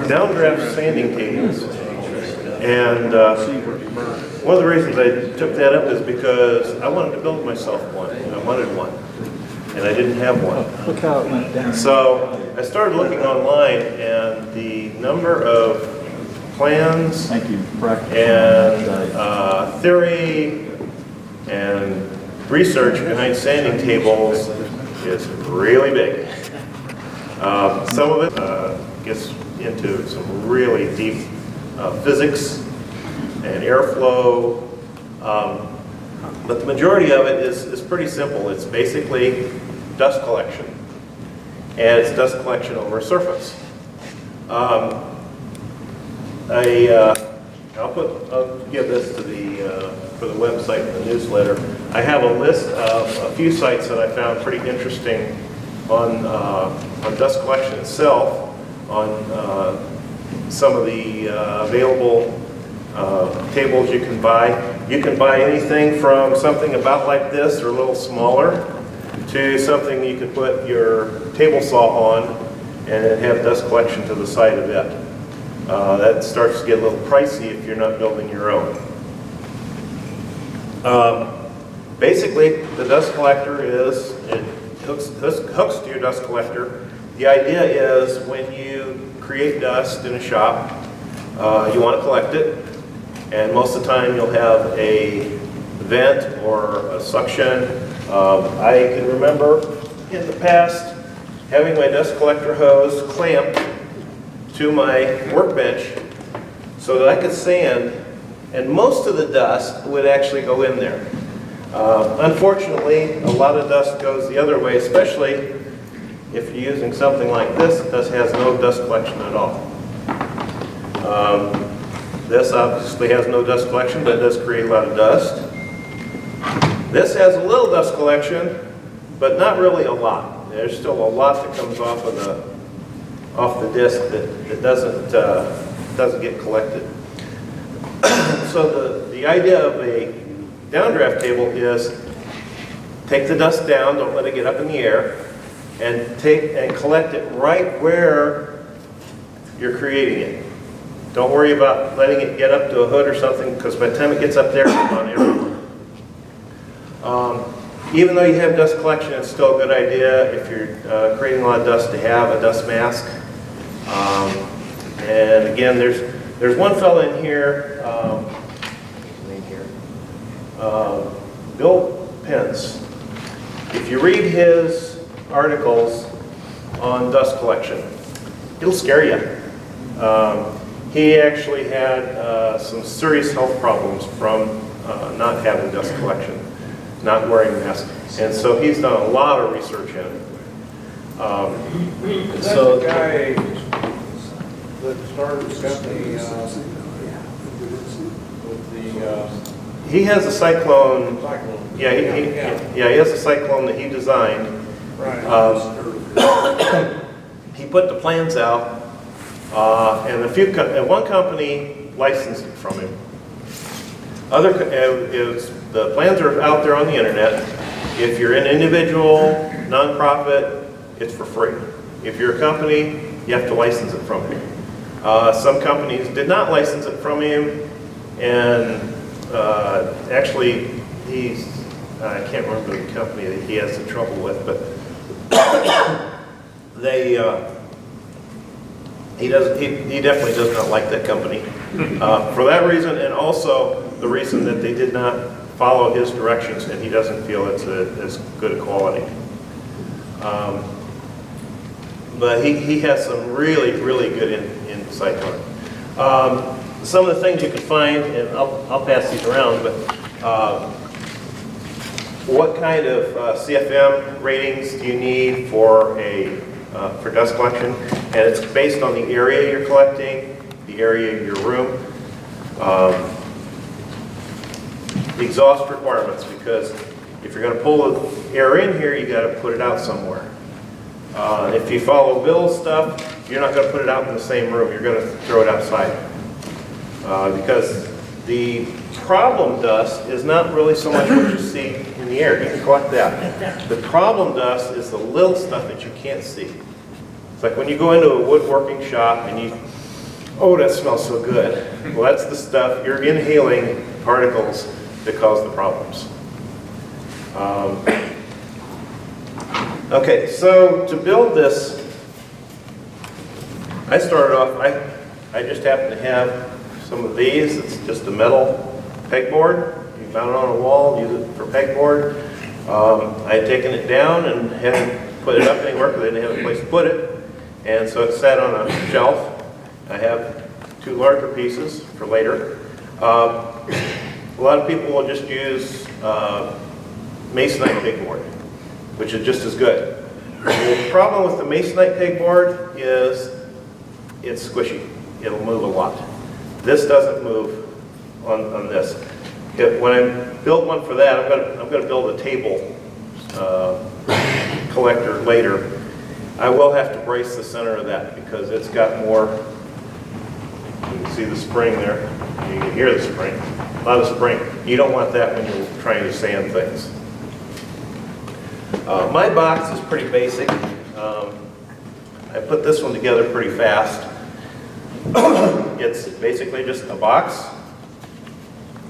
downdraft sanding tables. And one of the reasons I took that up is because I wanted to build myself one. I wanted one, and I didn't have one. Look how it went down. So I started looking online, and the number of plans Thank you. and theory and research behind sanding tables is really big. Some of it gets into some really deep physics and airflow, but the majority of it is pretty simple. It's basically dust collection, and it's dust collection over a surface. I'll give this to for the website and the newsletter. I have a list of a few sites that I found pretty interesting on dust collection itself, on some of the available tables you can buy. You can buy anything from something about like this or a little smaller to something you can put your table saw on and have dust collection to the side of it. That starts to get a little pricey if you're not building your own. Basically, the dust collector it hooks to your dust collector. The idea is when you create dust in a shop, you want to collect it, and most of the time you'll have a vent or a suction. I can remember in the past having my dust collector hose clamped to my workbench so that I could sand, and most of the dust would actually go in there. Unfortunately, a lot of dust goes the other way, especially if you're using something like this that has no dust collection at all. This obviously has no dust collection, but it does create a lot of dust. This has a little dust collection, but not really a lot. There's still a lot that comes off the disc that doesn't get collected. So the idea of a downdraft table is take the dust down, don't let it get up in the air, and collect it right where you're creating it. Don't worry about letting it get up to a hood or something, because by the time it gets up there, it's on everywhere. Even though you have dust collection, it's still a good idea if you're creating a lot of dust to have a dust mask. And again, there's one fella in here, Bill Pence. If you read his articles on dust collection, it'll scare you. He actually had some serious health problems from not having dust collection, not wearing masks, and so he's done a lot of research in it. So the guy that started the company with the he has a cyclone. cyclone. Yeah, he has a cyclone that he designed. Right. He put the plans out, and one company licensed it from him. The plans are out there on the internet. If you're an individual, nonprofit, it's for free. If you're a company, you have to license it from him. Some companies did not license it from him, and actually, I can't remember the company that he has the trouble with, but he definitely does not like that company for that reason, and also the reason that they did not follow his directions, and he doesn't feel it's as good a quality. But he has some really good insight on it. Some of the things you can find, and I'll pass these around, but what kind of CFM ratings do you need for dust collection? And it's based on the area you're collecting, the area of your room. The exhaust requirements, because if you're going to pull the air in here, you got to put it out somewhere. If you follow Bill's stuff, you're not going to put it out in the same room. You're going to throw it outside. Because the problem dust is not really so much what you see in the air. You can collect that. The problem dust is the little stuff that you can't see. It's like when you go into a woodworking shop and Oh, that smells so good. Well, that's the stuff, you're inhaling particles that cause the problems. Okay, so to build this, I started off, I just happen to have some of these. It's just a metal pegboard. You mount it on a wall, use it for pegboard. I had taken it down and hadn't put it up anywhere because I didn't have a place to put it. And so it sat on a shelf. I have 2 larger pieces for later. A lot of people will just use masonite pegboard, which is just as good. The problem with the masonite pegboard is it's squishy. It'll move a lot. This doesn't move on this. When I build one for that, I'm going to build a table collector later. I will have to brace the center of that because it's got more. You can see the spring there. You can hear the spring. A lot of spring. You don't want that when you're trying to sand things. My box is pretty basic. I put this one together pretty fast. It's basically just a box.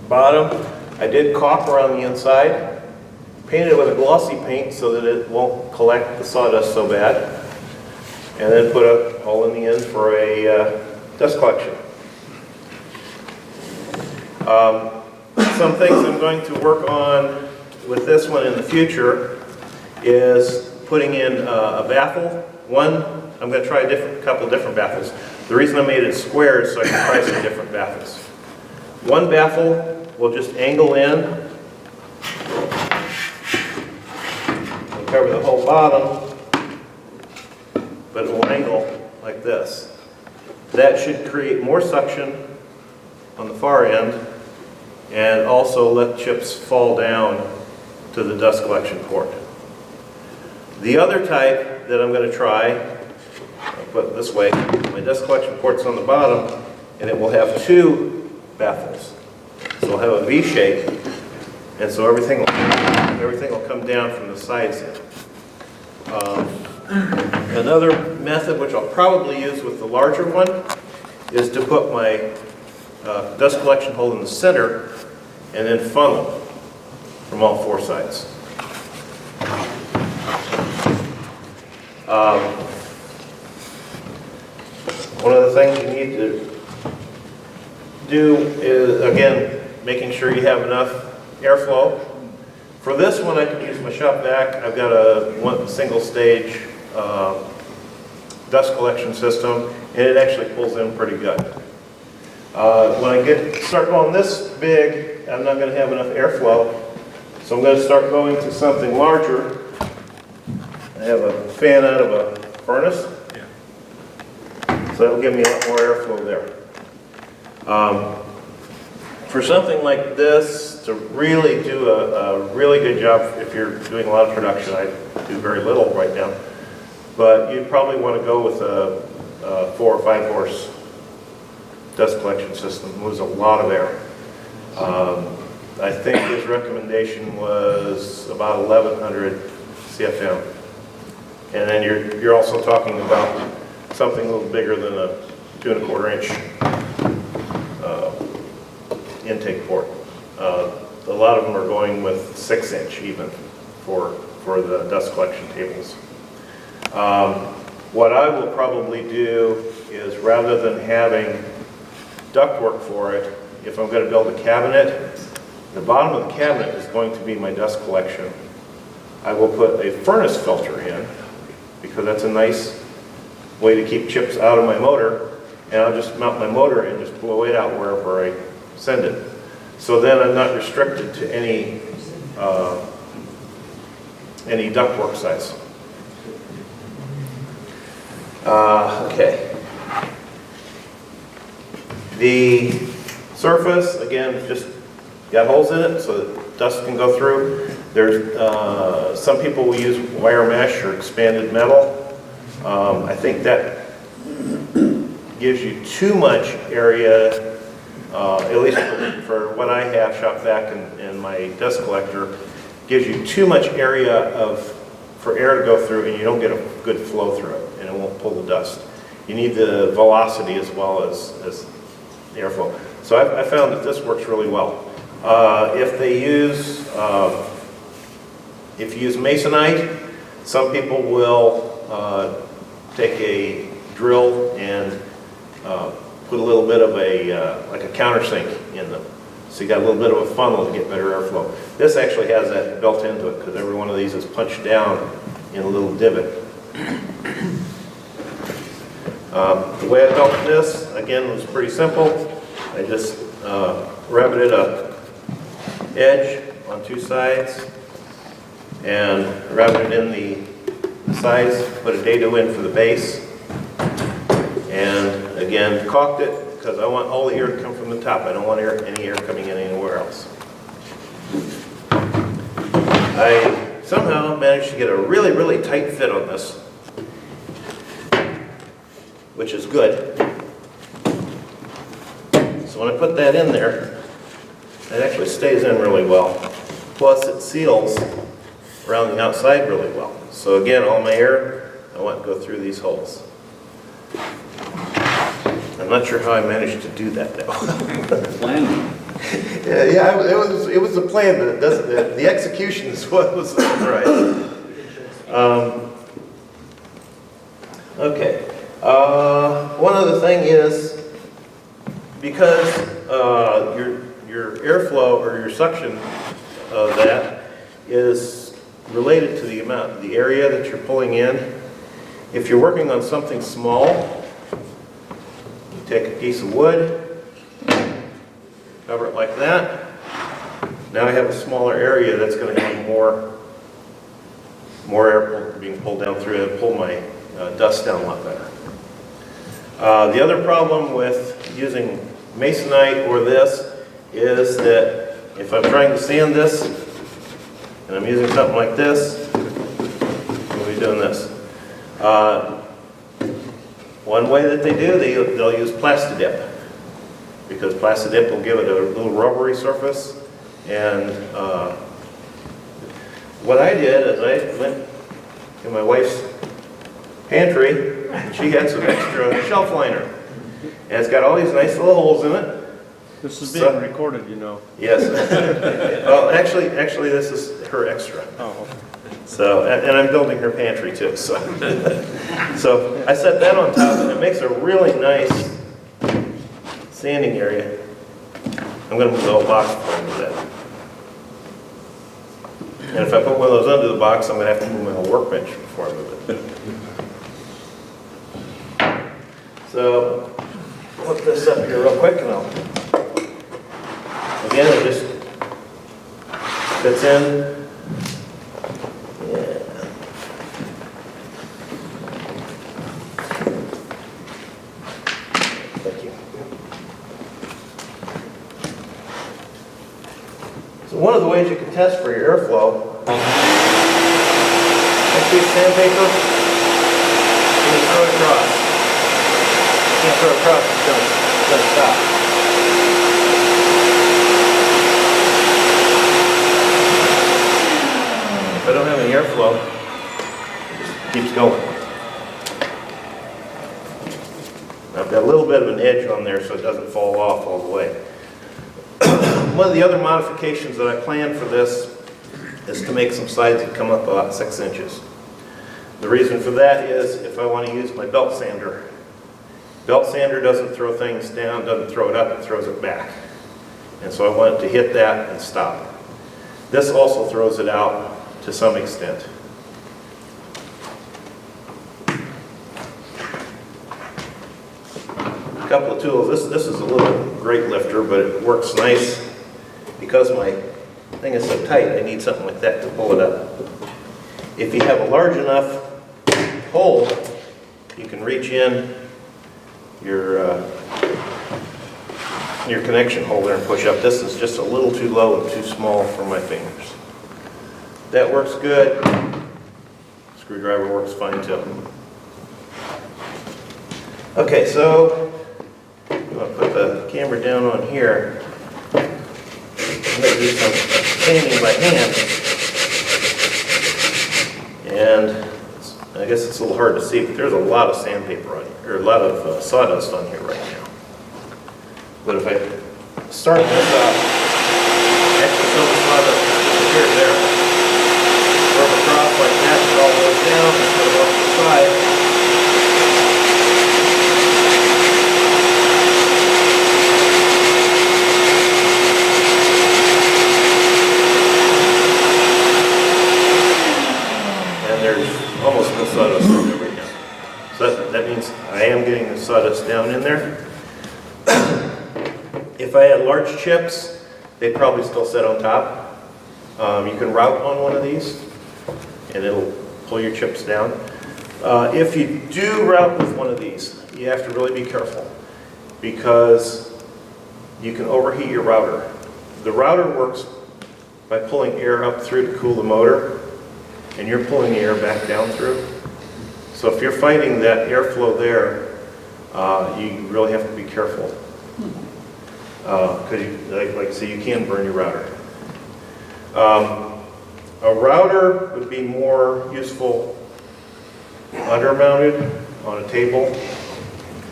Bottom, I did copper on the inside. Painted it with a glossy paint so that it won't collect the sawdust so bad. And then put a hole in the end for a dust collection. Some things I'm going to work on with this one in the future is putting in a baffle. One, I'm going to try a couple different baffles. The reason I made it square is so I can try some different baffles. One baffle will just angle in and cover the whole bottom, but it will angle like this. That should create more suction on the far end and also let chips fall down to the dust collection port. The other type that I'm going to try, I'll put it this way, my dust collection port's on the bottom and it will have 2 baffles. So it'll have a V shape, and so everything will come down from the sides in. Another method, which I'll probably use with the larger one, is to put my dust collection hole in the center and then funnel from all 4 sides. One of the things you need to do is, again, making sure you have enough airflow. For this one, I can use my shop vac. I've got a single stage dust collection system, and it actually pulls in pretty good. When I start going this big, I'm not going to have enough airflow, so I'm going to start going to something larger. I have a fan out of a furnace, so that'll give me a lot more airflow there. For something like this, to really do a really good job, if you're doing a lot of production, I do very little right now, but you'd probably want to go with a 4 or 5 horse dust collection system. It moves a lot of air. I think his recommendation was about 1,100 CFM. And then you're also talking about something a little bigger than a 2 1/4 inch intake port. A lot of them are going with 6 inch even for the dust collection tables. What I will probably do is, rather than having ductwork for it, if I'm going to build a cabinet, the bottom of the cabinet is going to be my dust collection. I will put a furnace filter in, because that's a nice way to keep chips out of my motor, and I'll just mount my motor and just blow it out wherever I send it. So then I'm not restricted to any ductwork size. Okay. The surface, again, just got holes in it so that dust can go through. There's some people will use wire mesh or expanded metal. I think that gives you too much area, at least for what I have shop vac and my dust collector, gives you too much area for air to go through, and you don't get a good flow through it, and it won't pull the dust. you need the velocity as well as the airflow. So I found that this works really well. If you use masonite, some people will take a drill and put a little bit of like a countersink in them. So you got a little bit of a funnel to get better airflow. This actually has that built into it because every one of these is punched down in a little divot. The way I built this, again, was pretty simple. I just riveted a edge on two sides and riveted in the sides, put a dado in for the base, and again, caulked it because I want all the air to come from the top. I don't want any air coming in anywhere else. I somehow managed to get a really, really tight fit on this, which is good. So when I put that in there, it actually stays in really well. Plus it seals around the outside really well. So again, all my air, I want to go through these holes. I'm not sure how I managed to do that though. Plan. Yeah, it was the plan, but it doesn't. The execution is what was right. Okay. One other thing is, because your airflow or your suction of that is related to the area that you're pulling in. If you're working on something small, you take a piece of wood, cover it like that. Now I have a smaller area that's going to have more air being pulled down through it, pull my dust down a lot better. The other problem with using masonite or this is that if I'm trying to sand this and I'm using something like this, we'll be doing this. One way that they do, they'll use Plastidip, because Plastidip will give it a little rubbery surface. And what I did is I went to my wife's pantry, and she had some extra shelf liner. And it's got all these nice little holes in it. This is being recorded, you know. Yes. Well, actually, this is her extra. Oh, okay. So, and I'm building her pantry too. So, so I set that on top, and it makes a really nice sanding area. I'm going to move the whole box before I do that. And if I put one of those under the box, I'm going to have to move my whole workbench before I move it. So, hook this up here real quick, and again, it just fits in. Yeah. Thank you. So one of the ways you can test for your airflow, next piece of sandpaper, and you throw it across. You can't throw it across, it's going to stop. If I don't have any airflow, it just keeps going. I've got a little bit of an edge on there so it doesn't fall off all the way. One of the other modifications that I planned for this is to make some sides that come up about 6 inches. The reason for that is if I want to use my belt sander. Belt sander doesn't throw things down, doesn't throw it up, it throws it back. And so I want it to hit that and stop. This also throws it out to some extent. A couple of tools. This is a little grate lifter, but it works nice. Because my thing is so tight, I need something like that to pull it up. If you have a large enough hole, you can reach in your connection holder and push up. This is just a little too low and too small for my fingers. That works good. Screwdriver works fine too. Okay, so I'm going to put the camera down on here. I'm going to do some sanding by hand. And I got guess it's a little hard to see, but there's a lot of sandpaper on here, or a lot of sawdust on here right now. But if I start this up, actually some of the sawdust disappeared there. Rub across like that, it all goes down, and put it off to the side. There's almost no sawdust on there right now. So that means I am getting the sawdust down in there. If I had large chips, they'd probably still sit on top. You can route on one of these, and it'll pull your chips down. If you do route with one of these, you have to really be careful, because you can overheat your router. The router works by pulling air up through to cool the motor, and you're pulling the air back down through. So if you're fighting that airflow there, you really have to be careful. Because like I say, you can burn your router. A router would be more useful undermounted on a table.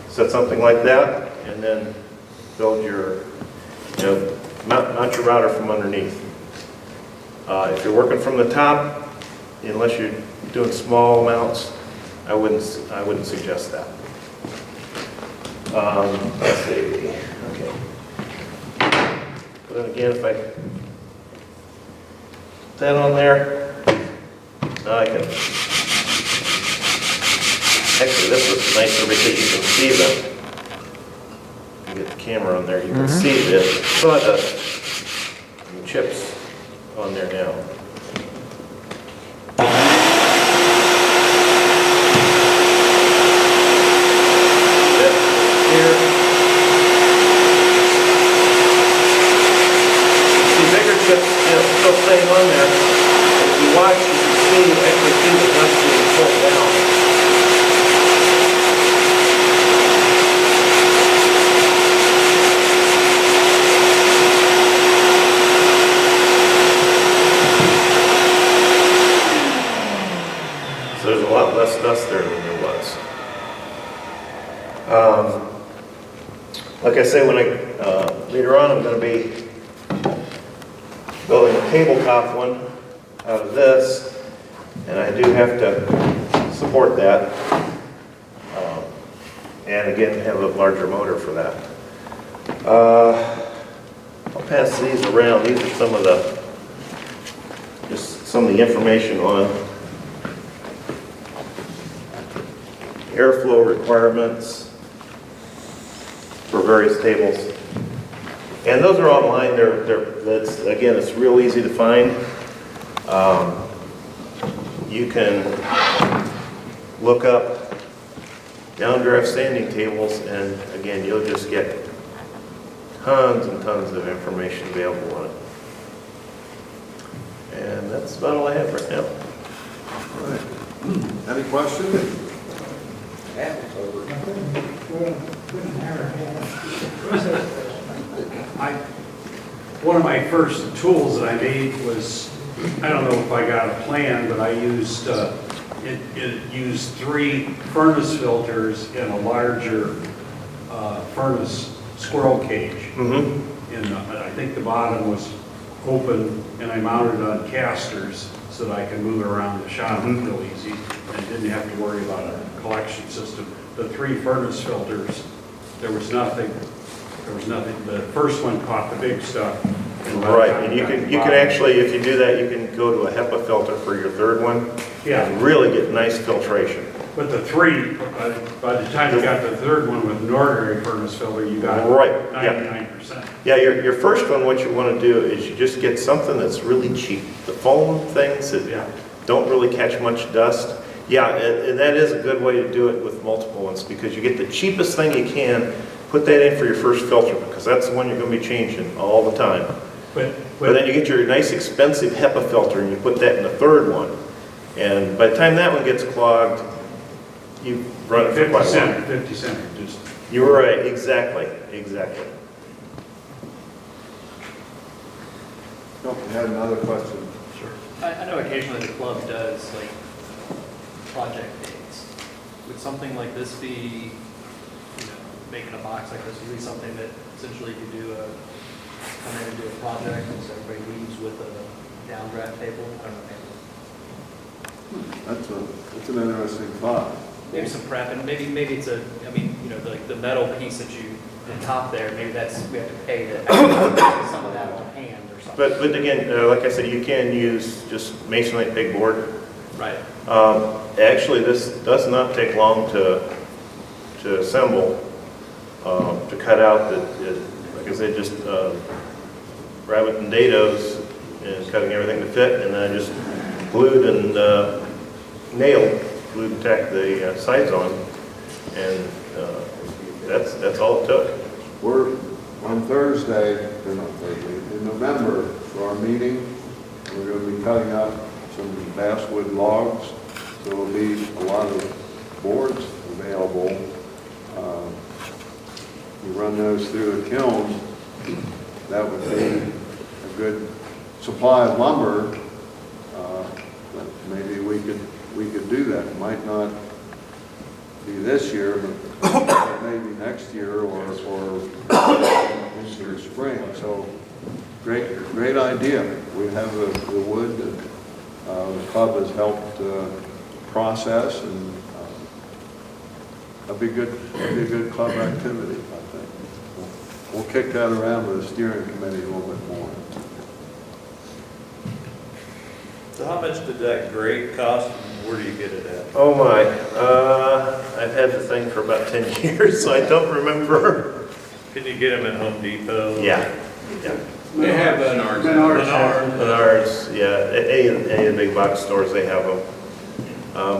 Set something like that, and then build your, mount your router from underneath. If you're working from the top, unless you're doing small amounts, I wouldn't suggest that. Let's see. Okay. But then again, if I put that on there, now I can. Actually, this looks nicer because you can see them. You get the camera on there, you can see the sawdust and chips on there now. Still staying on there. If you watch, you can actually see the dust being pulled down. So there's a lot less dust there than there was. Like I say, when later on I'm going to be building a tabletop one out of this, and I do have to support that, and again have a larger motor for that. I'll pass these around. These are just some of the information on airflow requirements for various tables. And those are online. Again, it's real easy to find. You can look up downdraft standing tables, and again, you'll just get tons and tons of information available on it. And that's about all I have right now. All right. Any questions? One of my first tools that I made was, I don't know if I got a plan, but I used, it used 3 furnace filters in a larger furnace squirrel cage. And I think the bottom was open, and I mounted it on casters so that I could move it around the shop real easy and didn't have to worry about a collection system. The 3 furnace filters, there was nothing. The first one caught the big stuff. Right, and you can actually, if you do that, you can go to a HEPA filter for your third one. Yeah. And really get nice filtration. But the 3, by the time you got the third one with an ordinary furnace filter, you got 99%. Yeah, your first one, what you want to do is you just get something that's really cheap. The foam things that don't really catch much dust. Yeah, and that is a good way to do it with multiple ones, because you get the cheapest thing you can, put that in for your first filter, because that's the one you're going to be changing all the time. But then you get your nice expensive HEPA filter and you put that in the third one. And by the time that one gets clogged, you've run it for quite a while. 50 cent. Just. You were right, exactly. No, we had another question. Sure. I know occasionally the club does like project dates. Would something like this be, making a box like this, would be something that essentially you do come in and do a project, and so everybody leaves with a downdraft table? I don't know. That's an interesting thought. Maybe some prep, and maybe it's like the metal piece that the top there, maybe we have to pay to have some of that on hand or something. But again, like I said, you can use just masonite pegboard. Right. Actually, this does not take long to assemble, to cut out. Like I said, just rabbit and dados and cutting everything to fit, and then I just glued and glued and tacked the sides on, and that's all it took. We're on Thursday, or not Thursday, in November for our meeting. We're going to be cutting up some basswood logs, so there'll be a lot of boards available. We run those through the kiln. That would be a good supply of lumber. But maybe we could do that. It might not be this year, but maybe next year or into the spring. So great idea. We have the wood that the club has helped process, and that'd be a good club activity, I think. We'll kick that around with the steering committee a little bit more. So how much did that grate cost, and where do you get it at? Oh my, I've had the thing for about 10 years, so I don't remember. Can you get them at Home Depot? Yeah. They have Menards, yeah, any of the big box stores, they have them.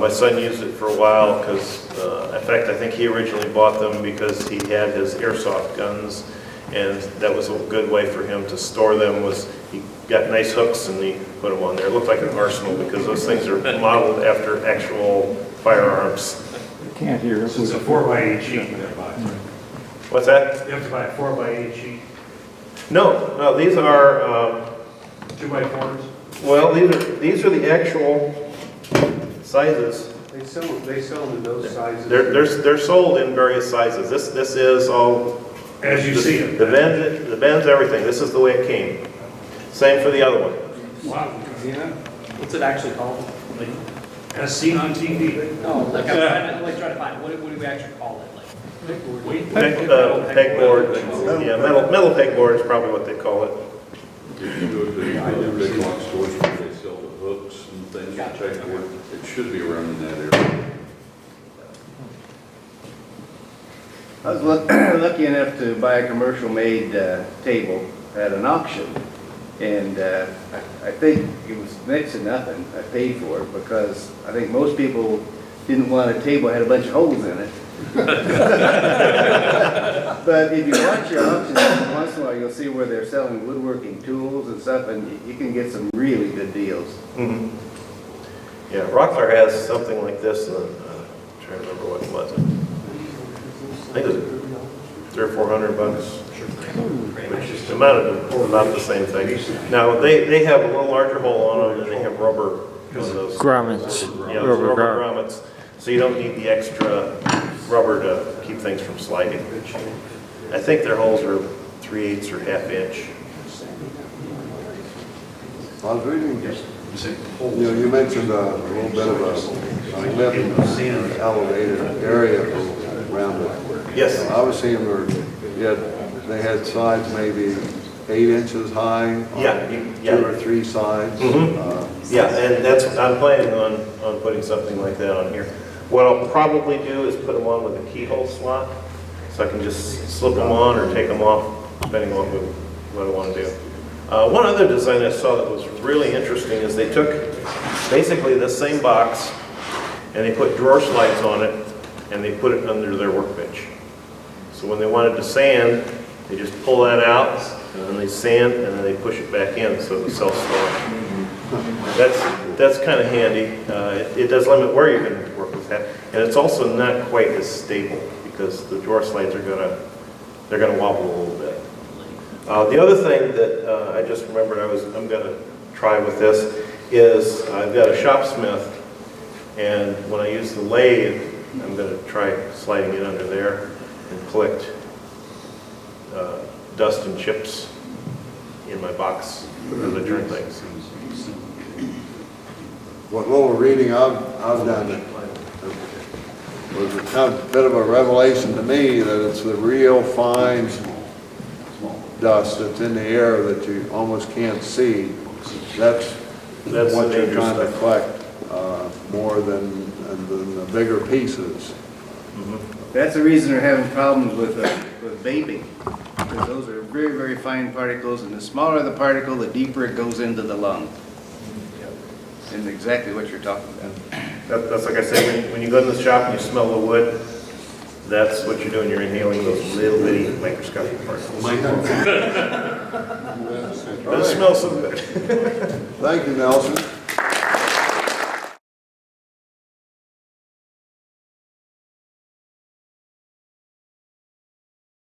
My son used it for a while because, in fact, I think he originally bought them because he had his airsoft guns, and that was a good way for him to store them. Was he got nice hooks and he put them on there. It looked like an arsenal because those things are modeled after actual firearms. Can't hear. So it's a 4x8 sheet in that box, right? What's that? You have to buy a 4x8 sheet, No, these are 2x4s. well, these are the actual sizes. They sell them in those sizes. They're sold in various sizes. This is all As you see it. the bends, everything. This is the way it came. Same for the other one. Wow. Yeah. What's it actually called? As seen on TV. No, like I'm trying to find, what do we actually call it? Pegboard. Yeah, metal pegboard is probably what they call it. If you go to the big box stores where they sell the hooks and things, Gotcha. pegboard, it should be around in that area. I was lucky enough to buy a commercial-made table at an auction, and I think it was next to nothing I paid for it, because I think most people didn't want a table that had a bunch of holes in it. But if you watch your auctions once in a while, you'll see where they're selling woodworking tools and stuff, and you can get some really good deals. Mm-hmm. Yeah, Rockler has something like this. I'm trying to remember what it was. I think it was $300 or $400, which amounted to about the same thing. Now they have a little larger hole on them, and they have rubber on those Grommets. Yeah, those rubber grommets. So you don't need the extra rubber to keep things from sliding. I think their holes are 3/8 or 1/2 inch. I was reading, you mentioned a little bit of a living elevated area around it. Yes. I was seeing where they had sides maybe 8 inches high. Yeah, 2 or 3 sides. Mm-hmm. Yeah, and I'm planning on putting something like that on here. What I'll probably do is put them on with a keyhole slot, so I can just slip them on or take them off, depending on what I want to do. One other design I saw that was really interesting is they took basically the same box and they put drawer slides on it and they put it under their workbench. So when they wanted to sand, they just pull that out and then they sand and then they push it back in so it self-storage. That's kind of handy. It does limit where you can work with that, and it's also not quite as stable because the drawer slides are gonna wobble a little bit. The other thing that I just remembered I'm gonna try with this is I've got a shopsmith And when I use the lathe, I'm going to try sliding it under there and collect dust and chips in my box as I turn things. What little reading I've done was a kind of bit of a revelation to me that it's the real fine dust that's in the air that you almost can't see. That's what the you're dangerous trying to stuff. collect more than the bigger pieces. That's the reason they're having problems with vaping, because those are very, very fine particles, and the smaller the particle, the deeper it goes into the lung. And exactly what you're talking about. That's like I say, when you go in the shop and you smell the wood, that's what you're doing. You're inhaling those little bitty microscopic particles. But it smells so good. Thank you, Nelson.